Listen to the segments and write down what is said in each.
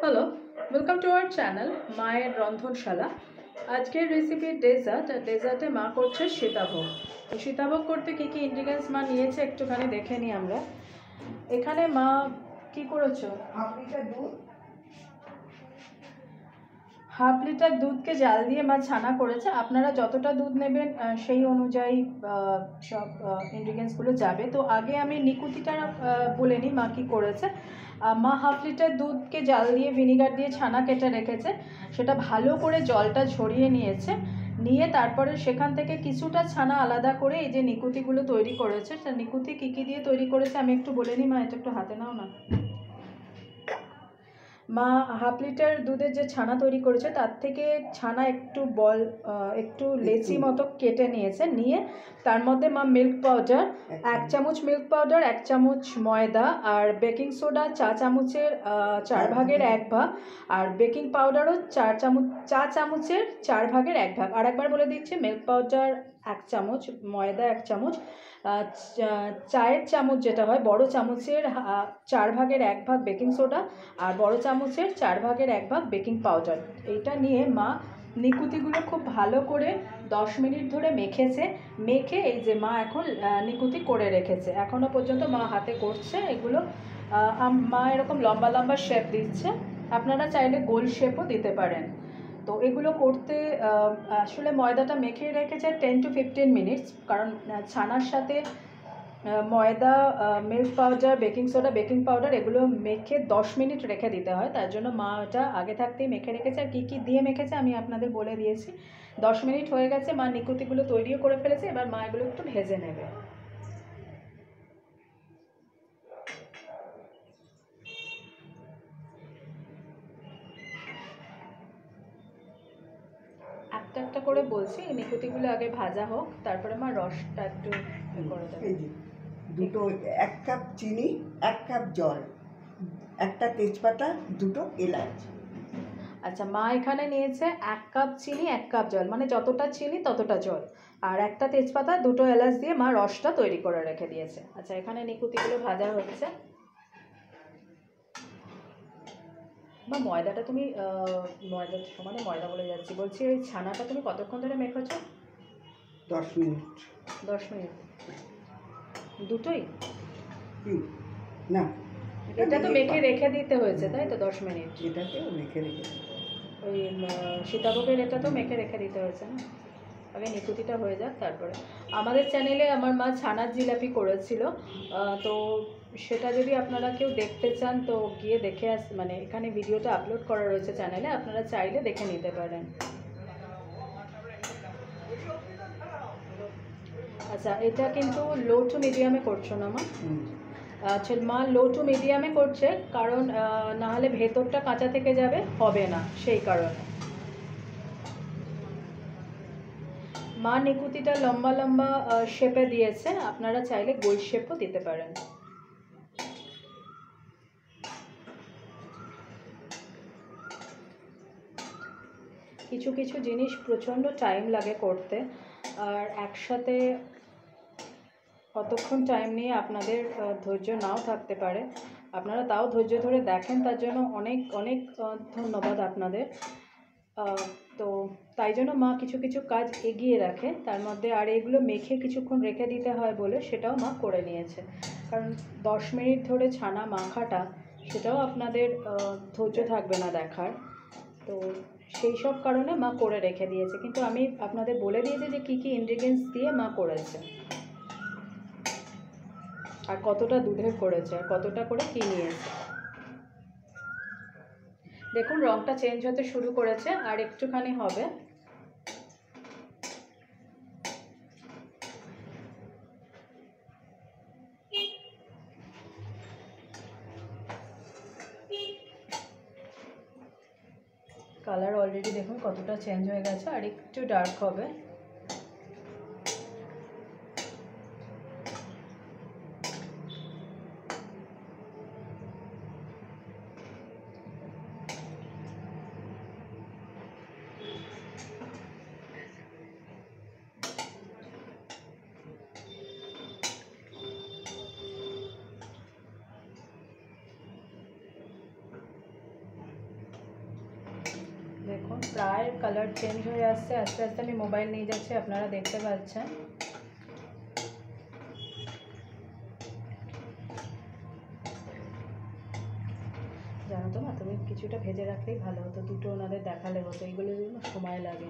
Hello, welcome to our channel মায়ের রন্ধনশালা। আজকের recipe ডেজার্টে মা করছে সীতাভোগ। তো সীতাভোগ করতে কী কী ইনগ্রিডিয়েন্টস মা নিয়েছে একটুখানি দেখে নিই আমরা। এখানে মা কি করেছো? হাফ লিটার দুধকে জাল দিয়ে মা ছানা করেছে। আপনারা যতটা দুধ নেবেন সেই অনুযায়ী সব ইনগ্রিডিয়েন্টসগুলো যাবে। তো আগে আমি নিকুতিটা বলে নিই মা কী করেছে। মা হাফ লিটার দুধকে জাল দিয়ে ভিনিগার দিয়ে ছানা কেটে রেখেছে। সেটা ভালো করে জলটা ঝরিয়ে নিয়েছে, নিয়ে তারপরে সেখান থেকে কিছুটা ছানা আলাদা করে এই যে নিকুতিগুলো তৈরি করেছে। সে নিকুতি কী কী দিয়ে তৈরি করেছে আমি একটু বলে নিই। মা এটা একটু হাতে নাও না। মা হাফ লিটার দুধের যে ছানা তৈরি করেছে তার থেকে ছানা একটু লেচি মতো কেটে নিয়েছে, নিয়ে তার মধ্যে মা মিল্ক পাউডার 1 চামচ, মিল্ক পাউডার 1 চামচ, ময়দা আর বেকিং সোডা চা চামচের 4 ভাগের 1 ভাগ, আর বেকিং পাউডারও চা চামচের 4 ভাগের 1 ভাগ। আর একবার বলে দিচ্ছি, মিল্ক পাউডার 1 চামচ, ময়দা 1 চামচ, চায়ের চামচ যেটা হয় বড় চামচের 4 ভাগের 1 ভাগ বেকিং সোডা, আর বড় চামচের 4 ভাগের 1 ভাগ বেকিং পাউডার। এইটা নিয়ে মা নিকুতিগুলো খুব ভালো করে 10 মিনিট ধরে মেখে এই যে মা এখন নিকুতি করে রেখেছে। এখনও পর্যন্ত মা হাতে করছে এগুলো। মা এরকম লম্বা লম্বা শেপ দিচ্ছে, আপনারা চাইলে গোল শেপও দিতে পারেন। তো এগুলো করতে আসলে ময়দাটা মেখে রেখেছে 10 to 15 মিনিটস, কারণ ছানার সাথে ময়দা, milk powder, baking soda, baking powder এগুলো মেখে 10 মিনিট রেখে দিতে হয়। তার জন্য মা এটা আগে থাকতেই মেখে রেখেছে। আর কী কী দিয়ে মেখেছে আমি আপনাদের বলে দিয়েছি। 10 মিনিট হয়ে গেছে, মা নিকুতিগুলো তৈরিও করে ফেলেছে। এবার মা এগুলো একটু ভেজে নেবে। একটা একটা করে বলছি, নিকুতিগুলো আগে ভাজা হোক, তারপরে মা রসটা একটু করে দেবে। দুটো 1 কাপ চিনি, 1 কাপ জল, একটা তেজপাতা, দুটো এলাচ। আচ্ছা, মা এখানে নিয়েছে 1 কাপ চিনি 1 কাপ জল, মানে যতটা চিনি ততটা জল, আর একটা তেজপাতা, দুটো এলাচ দিয়ে মা রসটা তৈরি করে রেখে দিয়েছে। আচ্ছা, এখানে নিকুতিগুলো ভাজা হচ্ছে। বা ময়দাটা তুমি ময়দা বলে যাচ্ছি, বলছি ওই ছানাটা তুমি কতক্ষণ ধরে মেখেছো? 10 মিনিট। 10 মিনিট দুটোই? না, এটা তো মেখে রেখে দিতে হয়েছে তাই তো 10 মিনিট? এটাকেও মেখে রেখে ওই সীতাভোগের এটা তো মেখে রেখে দিতে হয়েছে না? আগে নিকুতিটা হয়ে যাক তারপরে। আমাদের চ্যানেলে আমার মা ছানার জিলাপি করেছিল, তো সেটা যদি আপনারা কেউ দেখতে চান তো গিয়ে দেখে মানে এখানে ভিডিওটা আপলোড করা রয়েছে চ্যানেলে, আপনারা চাইলে দেখে নিতে পারেন। আচ্ছা, এটা কিন্তু লো টু মিডিয়ামে করছো না মা? আচ্ছা, মা লো টু মিডিয়ামে করছে কারণ নাহলে ভেতরটা কাঁচা থেকে যাবে, হবে না, সেই কারণে। মা নিকুতিটা লম্বা লম্বা শেপে দিয়েছে, আপনারা চাইলে গোল শেপও দিতে পারেন। কিছু কিছু জিনিস প্রচণ্ড টাইম লাগে করতে, আর একসাথে অতক্ষণ টাইম নিয়ে আপনাদের ধৈর্য নাও থাকতে পারে। আপনারা তাও ধৈর্য ধরে দেখেন, তার জন্য অনেক অনেক ধন্যবাদ আপনাদের। তো তাই জন্য মা কিছু কিছু কাজ এগিয়ে রাখে তার মধ্যে, আর এগুলো মেখে কিছুক্ষণ রেখে দিতে হয় বলে সেটাও মা করে নিয়েছে। কারণ 10 মিনিট ধরে ছানা মাখাটা, সেটাও আপনাদের ধৈর্য থাকবে না দেখার, তো সেই সব কারণে মা করে রেখে দিয়েছে। কিন্তু আমি আপনাদের বলে দিয়েছি যে কী কী ইনগ্রিডিয়েন্টস দিয়ে মা করেছে, আর কতটা দুধের করেছে, আর কতটা করে কী নিয়েছে। দেখুন রঙটা চেঞ্জ হতে শুরু করেছে, আর একটুখানি হবে। কালার অলরেডি দেখুন কতটা চেঞ্জ হয়ে গেছে, আর একটু ডার্ক হবে। দেখুন প্রায় কালার চেঞ্জ হয়ে আসছে, আস্তে আস্তে আমি মোবাইল নিয়ে যাচ্ছি, আপনারা দেখতে পাচ্ছেন। জানো তো না, তুমি কিছুটা ভেজে রাখলেই ভালো হতো, দুটো ওনাদের দেখালে হতো, এইগুলোর জন্য সময় লাগে,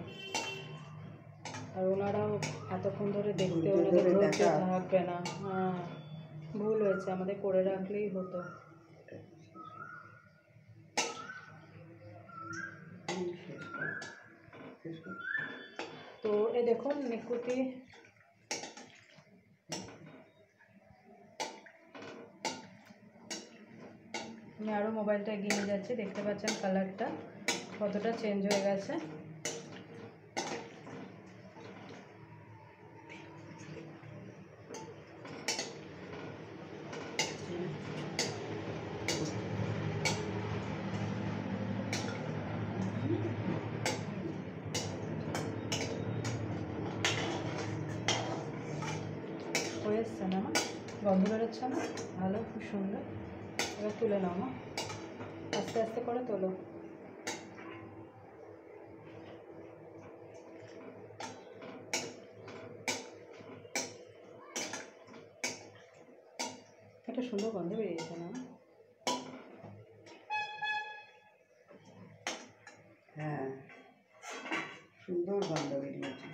আর ওনারাও এতক্ষণ ধরে দেখতে ওনাদের ধৈর্য থাকবে না। হ্যাঁ, ভুল হয়েছে, আমাদের করে রাখলেই হতো। তো এই দেখুন নিকুতি আমি আরও মোবাইলটা এগিয়ে নিয়ে যাচ্ছি, দেখতে পাচ্ছেন কালারটা কতটা চেঞ্জ হয়ে গেছে। হয়ে এসছে না মা, গন্ধ বেরোচ্ছে না, ভালো, খুব সুন্দর। এবার তুলে নাও মা, আস্তে আস্তে করে তোলো। একটা সুন্দর গন্ধ বেরিয়েছে না? হ্যাঁ, সুন্দর গন্ধ বেরিয়েছে।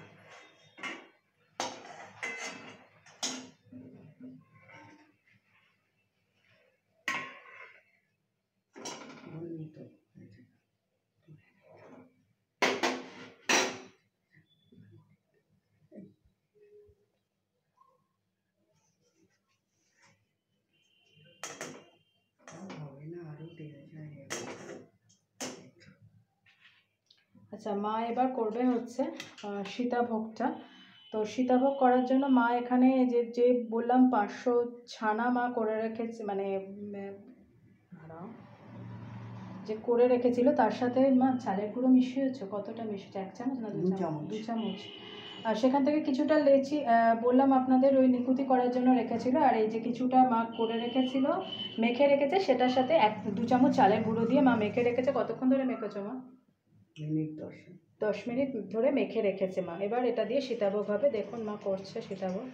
আচ্ছা, মা এবার করবে হচ্ছে সীতাভোগটা। তো সীতাভোগ করার জন্য মা এখানে যে যে বললাম 500 ছানা মা করে রেখেছে, মানে যে করে রেখেছিল, তার সাথে মা চালের গুঁড়ো মিশিয়েছো, কতটা মিশিয়েছো? 1 চামচ না 2 চামচ? 2 চামচ। আর সেখান থেকে কিছুটা লেচি বললাম আপনাদের ওই নিকুতি করার জন্য রেখেছিল, আর এই যে কিছুটা মা করে রেখেছিল মেখে রেখেছে, সেটার সাথে 2 চামচ চালের গুঁড়ো দিয়ে মা মেখে রেখেছে। কতক্ষণ ধরে মেখেছো মা? মিনিট 10 মিনিট ধরে মেখে রেখেছে মা। এবার এটা দিয়ে সীতাভোগ হবে, দেখুন মা করছে সীতাভোগ।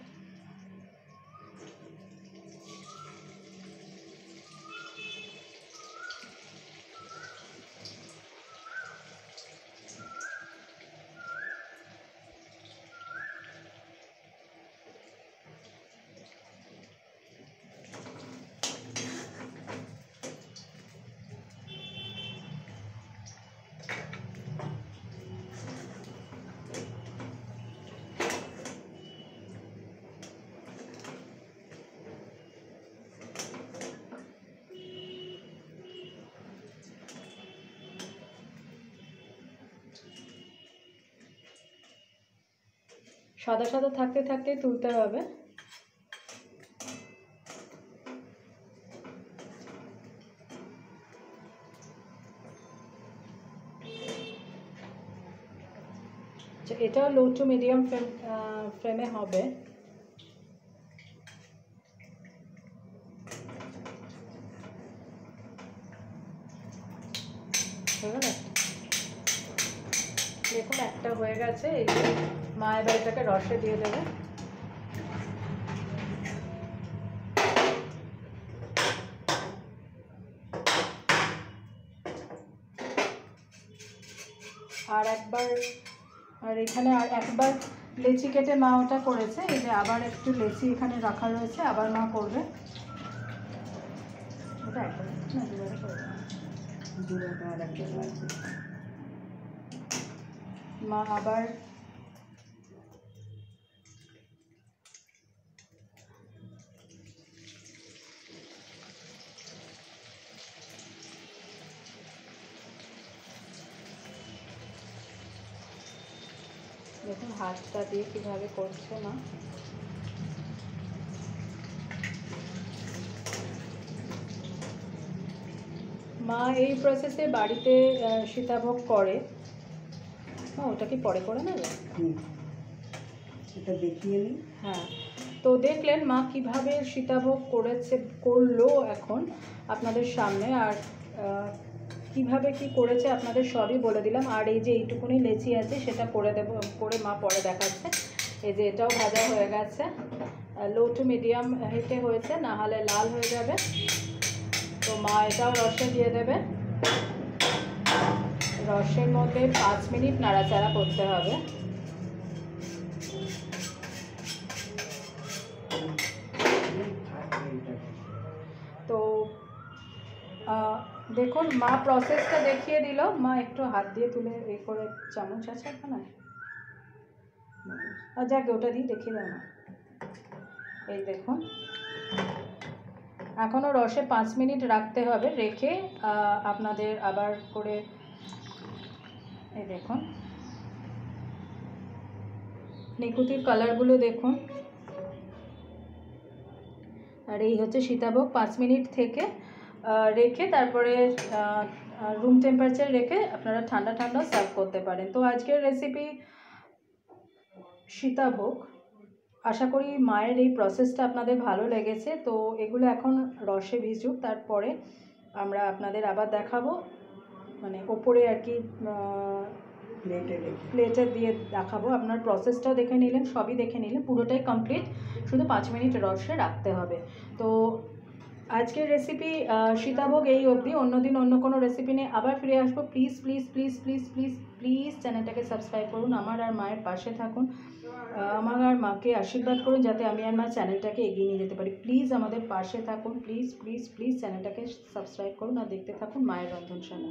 সাদা সাদা থাকতে থাকতে তুলতে হবে। এটা লো টু মিডিয়াম ফ্লেমে হবে। দেখুন একটা হয়ে গেছে, এই যে মা এবার এটাকে রসে দিয়ে দেবে। আর একবার, আর এখানে আর একবার লেচি কেটে মা ওটা করেছে, এই যে আবার একটু লেচি এখানে রাখা রয়েছে, আবার মা করবে। ওটা একবার না দুবারে করে মা আবার দেখুন হাতটা দিয়ে কীভাবে করছে না। মা এই প্রসেসে বাড়িতে সীতাভোগ করে। ওটা কি পরে করে নেবে? এটা দেখিয়ে নিই। হ্যাঁ, তো দেখলেন মা কিভাবে সীতাভোগ করলো এখন আপনাদের সামনে। আর কিভাবে কি করেছে আপনাদের সবই বলে দিলাম। আর এই যে এইটুকুনি লেচি আছে সেটা করে দেবো, করে মা পরে দেখাচ্ছে। এই যে এটাও ভাজা হয়ে গেছে, লো টু মিডিয়াম হিটে হয়েছে, না হলে লাল হয়ে যাবে। তো মা এটাও রসে দিয়ে দেবে। রসের মধ্যে 5 মিনিট নাড়াচাড়া করতে হবে। তো দেখুন মা প্রসেসটা দেখিয়ে দিল। মা একটু হাত দিয়ে তুলে এই করে, চামচ আছে এখানে, আর যাকে ওটা দিয়ে দেখিয়ে দাও না। এই দেখুন এখনও রসে 5 মিনিট রাখতে হবে, রেখে আপনাদের আবার করে, এই দেখুন নিকুতির কালারগুলো দেখুন। আর এই হচ্ছে সীতাভোগ। 5 মিনিট থেকে রেখে তারপরে রুম টেম্পারেচার রেখে আপনারা ঠান্ডা ঠান্ডা সার্ভ করতে পারেন। তো আজকের রেসিপি সীতাভোগ। আশা করি মায়ের এই প্রসেসটা আপনাদের ভালো লেগেছে। তো এগুলো এখন রসে ভিজুক, তারপরে আমরা আপনাদের আবার দেখাবো, মানে ওপরে আর কি প্লেটে দিয়ে দেখাবো। আপনার প্রসেসটাও দেখে নিলেন, সবই দেখে নিলেন, পুরোটাই কমপ্লিট, শুধু 5 মিনিট রসে রাখতে হবে। তো আজকের রেসিপি সীতাভোগ এই অবধি। অন্যদিন অন্য কোনো রেসিপি নিয়ে আবার ফিরে আসবো। Please please please please please please চ্যানেলটাকে সাবস্ক্রাইব করুন, আমার আর মায়ের পাশে থাকুন, আমার আর মাকে আশীর্বাদ করুন যাতে আমি আর মা চ্যানেলটাকে এগিয়ে নিয়ে যেতে পারি। প্লিজ আমাদের পাশে থাকুন, প্লিজ প্লিজ প্লিজ চ্যানেলটাকে সাবস্ক্রাইব করুন আর দেখতে থাকুন মায়ের রন্ধনশালা।